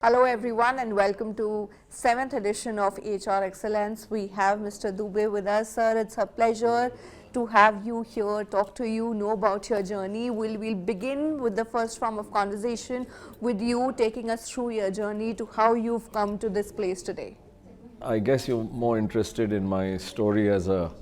Hello everyone and welcome to 7th edition of HR Excellence. We have Mr. Dubey with us. Sir, it's a pleasure to have you here, talk to you, know about your journey. We'll begin with the first form of conversation with you, taking us through your journey to how you've come to this place today. I guess you're more interested in my story as a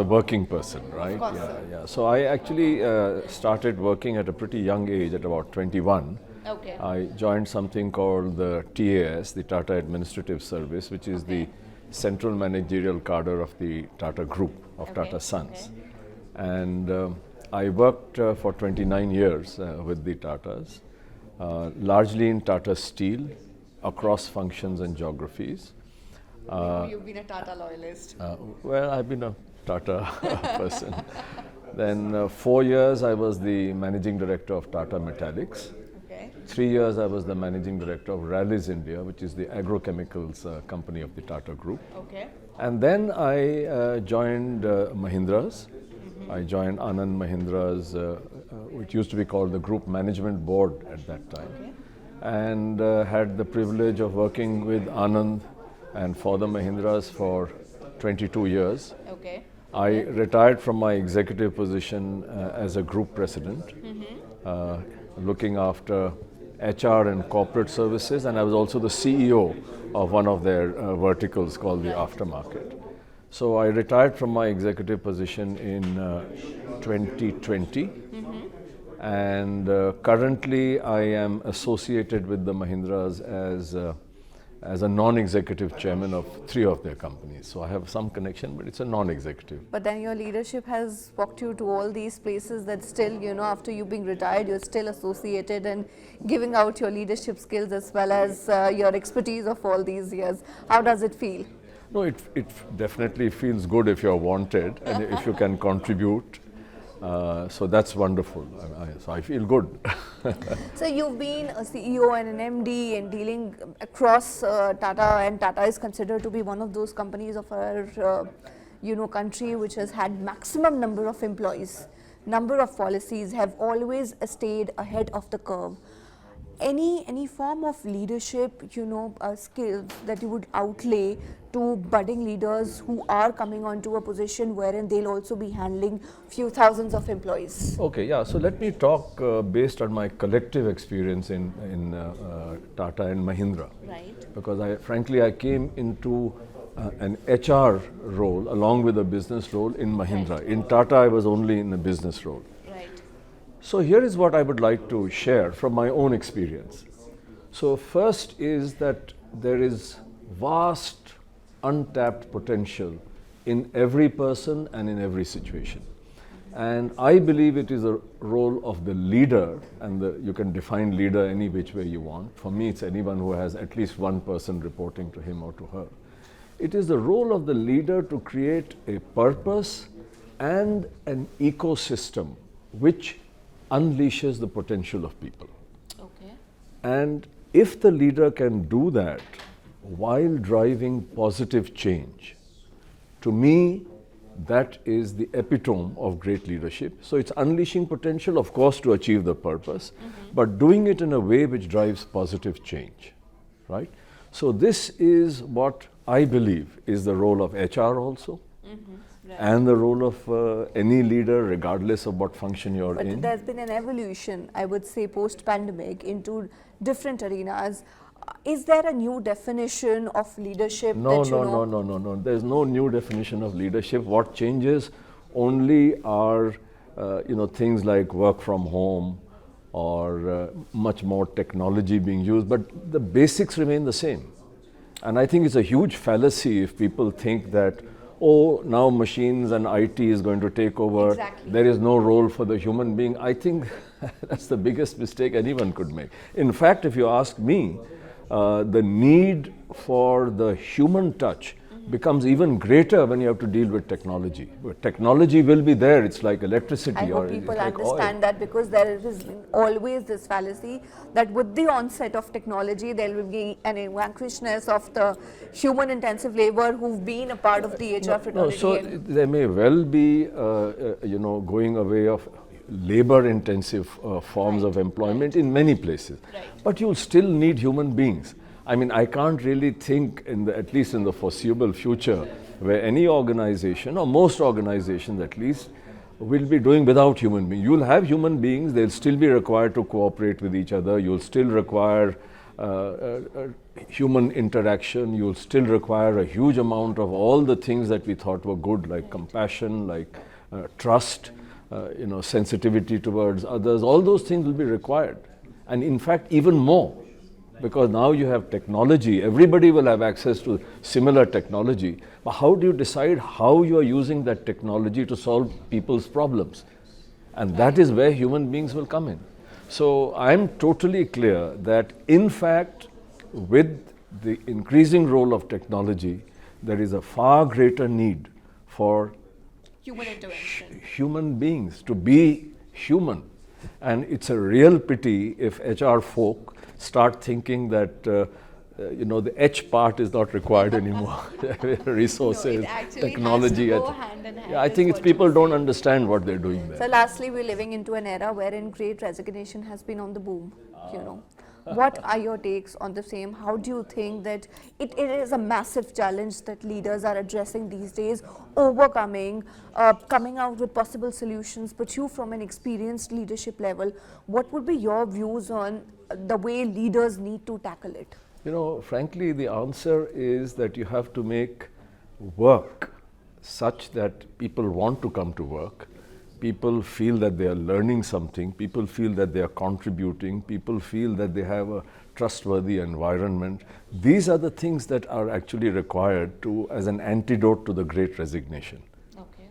working person, right? Of course, yeah, sir. yeah. So I actually started working at a pretty young age, at about 21. Okay. I joined something called the TAS, the Tata Administrative Service, which is the central managerial cadre of the Tata Group of Tata Sons. And I worked for 29 years with the Tatas, largely in Tata Steel, across functions and geographies. You've been a Tata loyalist. Well, I've been a Tata person. Then 4 years I was the managing director of Tata Metallics. 3 years I was the managing director of Rallis India, which is the agrochemicals company of the Tata Group. And then I joined Mahindra's. I joined Anand Mahindra's, which used to be called the Group Management Board at that time. And had the privilege of working with Anand and for the Mahindras for 22 years. I retired from my executive position as a group president, looking after HR and corporate services, and I was also the CEO of one of their verticals called the aftermarket. So I retired from my executive position in 2020, and currently I am associated with the Mahindras as a non-executive chairman of 3 of their companies. So I have some connection, but it's a non-executive. But then your leadership has walked you to all these places that still, after you being retired, you're still associated and giving out your leadership skills as well as your expertise of all these years. How does it feel? No, it definitely feels good if you're wanted and if you can contribute. So that's wonderful. So I feel good. So you've been a CEO and an MD and dealing across Tata, and Tata is considered to be one of those companies of our country which has had maximum number of employees. Number of policies have always stayed ahead of the curve. Any form of leadership, skills that you would outlay to budding leaders who are coming onto a position wherein they'll also be handling few thousands of employees? Okay, yeah. So let me talk based on my collective experience in Tata and Mahindra. Right. Because frankly, I came into an HR role along with a business role in Mahindra. Right. In Tata, I was only in a business role. So here is what I would like to share from my own experience. So first is that there is vast untapped potential in every person and in every situation. And I believe it is a role of the leader, and you can define leader any which way you want. For me, it's anyone who has at least one person reporting to him or to her. It is the role of the leader to create a purpose and an ecosystem which unleashes the potential of people. And if the leader can do that while driving positive change, to me, that is the epitome of great leadership. So it's unleashing potential, of course, to achieve the purpose, but doing it in a way which drives positive change, right? So this is what I believe is the role of HR also. And the role of any leader, regardless of what function you're in. But there's been an evolution, I would say, post-pandemic into different arenas. Is there a new definition of leadership? No. There's no new definition of leadership. What changes only are, things like work from home or much more technology being used, but the basics remain the same. And I think it's a huge fallacy if people think that, oh, now machines and IT is going to take over. Exactly. There is no role for the human being. I think that's the biggest mistake anyone could make. In fact, if you ask me, the need for the human touch becomes even greater when you have to deal with technology. But technology will be there. It's like electricity. I hope people understand that, because there is always this fallacy that with the onset of technology, there will be an vanquishness of the human intensive labor who've been a part of the HR fraternity. So there may well be, going away of labor intensive forms of employment in many places. But you'll still need human beings. I mean, I can't really think, at least in the foreseeable future, where any organization, or most organizations at least, will be doing without human beings. You'll have human beings, they'll still be required to cooperate with each other, you'll still require human interaction, you'll still require a huge amount of all the things that we thought were good, like compassion, like trust, sensitivity towards others. All those things will be required. And in fact, even more, because now you have technology, everybody will have access to similar technology. But how do you decide how you are using that technology to solve people's problems? And that is where human beings will come in. So I'm totally clear that in fact, with the increasing role of technology, there is a far greater need for Human intervention. Human beings to be human. And it's a real pity if HR folk start thinking that the H part is not required anymore. Resources, technology. Has to go hand in hand. Yeah, I think it's people don't understand what they're doing there. So lastly, we're living into an era wherein great resignation has been on the boom. What are your takes on the same? How do you think that it is a massive challenge that leaders are addressing these days, overcoming, coming out with possible solutions, but you from an experienced leadership level, what would be your views on the way leaders need to tackle it? Frankly, the answer is that you have to make work such that people want to come to work. People feel that they are learning something, people feel that they are contributing, people feel that they have a trustworthy environment. These are the things that are actually required as an antidote to the great resignation.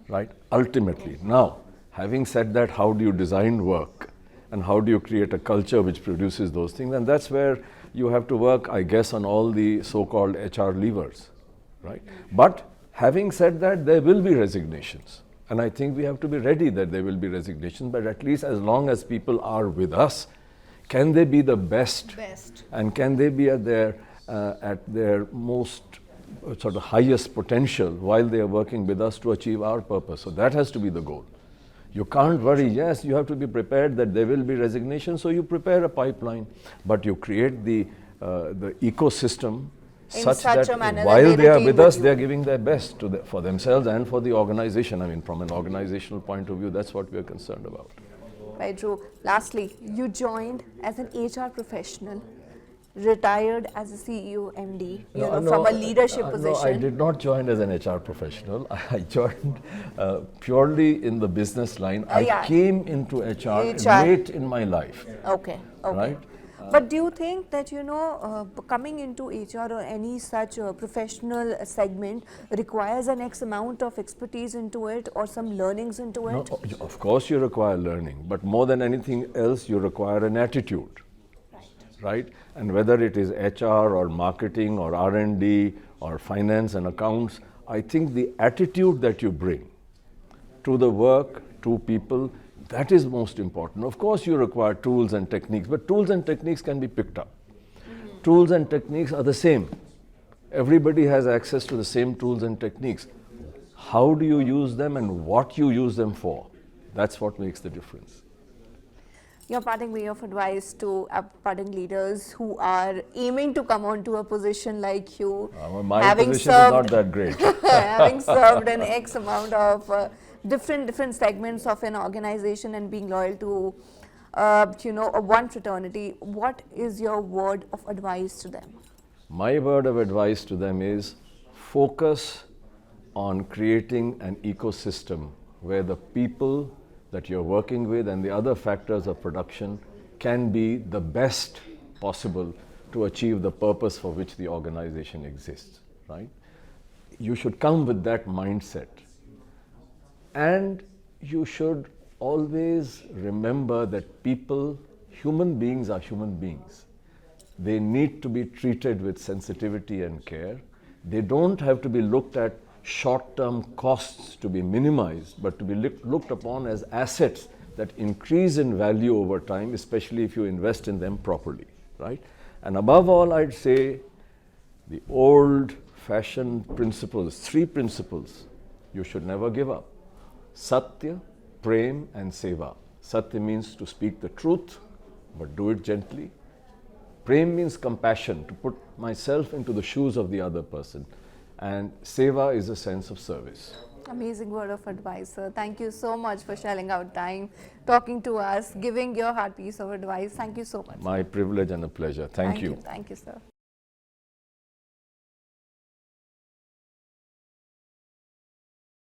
Right? Ultimately. Now, having said that, how do you design work? And how do you create a culture which produces those things? And that's where you have to work, I guess, on all the so-called HR levers. Right? But having said that, there will be resignations. And I think we have to be ready that there will be resignations, but at least as long as people are with us, can they be the best? And can they be at their most sort of highest potential while they are working with us to achieve our purpose? So that has to be the goal. You can't worry. Yes, you have to be prepared that there will be resignation, so you prepare a pipeline, but you create the ecosystem such that while they are with us, they are giving their best for themselves and for the organization. I mean, from an organizational point of view, that's what we are concerned about. Right, Drew. Lastly, you joined as an HR professional, retired as a CEO, MD, from a leadership position. No, I did not join as an HR professional. I joined purely in the business line. I came into HR late in my life. Okay. Right? But do you think that, coming into HR or any such professional segment requires an X amount of expertise into it or some learnings into it? No, of course you require learning, but more than anything else, you require an attitude. Right? And whether it is HR or marketing or R&D or finance and accounts, I think the attitude that you bring to the work, to people, that is most important. Of course, you require tools and techniques, but tools and techniques can be picked up. Tools and techniques are the same. Everybody has access to the same tools and techniques. How do you use them and what you use them for? That's what makes the difference. Your parting way of advice to budding leaders who are aiming to come onto a position like you, my position is not that great. Having served an X amount of different segments of an organization and being loyal to one fraternity, what is your word of advice to them? My word of advice to them is focus on creating an ecosystem where the people that you're working with and the other factors of production can be the best possible to achieve the purpose for which the organization exists, right? You should come with that mindset. And you should always remember that human beings are human beings. They need to be treated with sensitivity and care. They don't have to be looked at short-term costs to be minimized, but to be looked upon as assets that increase in value over time, especially if you invest in them properly, right? And above all, I'd say the old-fashioned principles, 3 principles you should never give up: Satya, Prem and Seva. Satya means to speak the truth, but do it gently. Prem means compassion, to put myself into the shoes of the other person. And seva is a sense of service. Amazing word of advice, sir. Thank you so much for shelling out time, talking to us, giving your heart piece of advice. Thank you so much. My privilege and a pleasure. Thank you. Thank you, sir.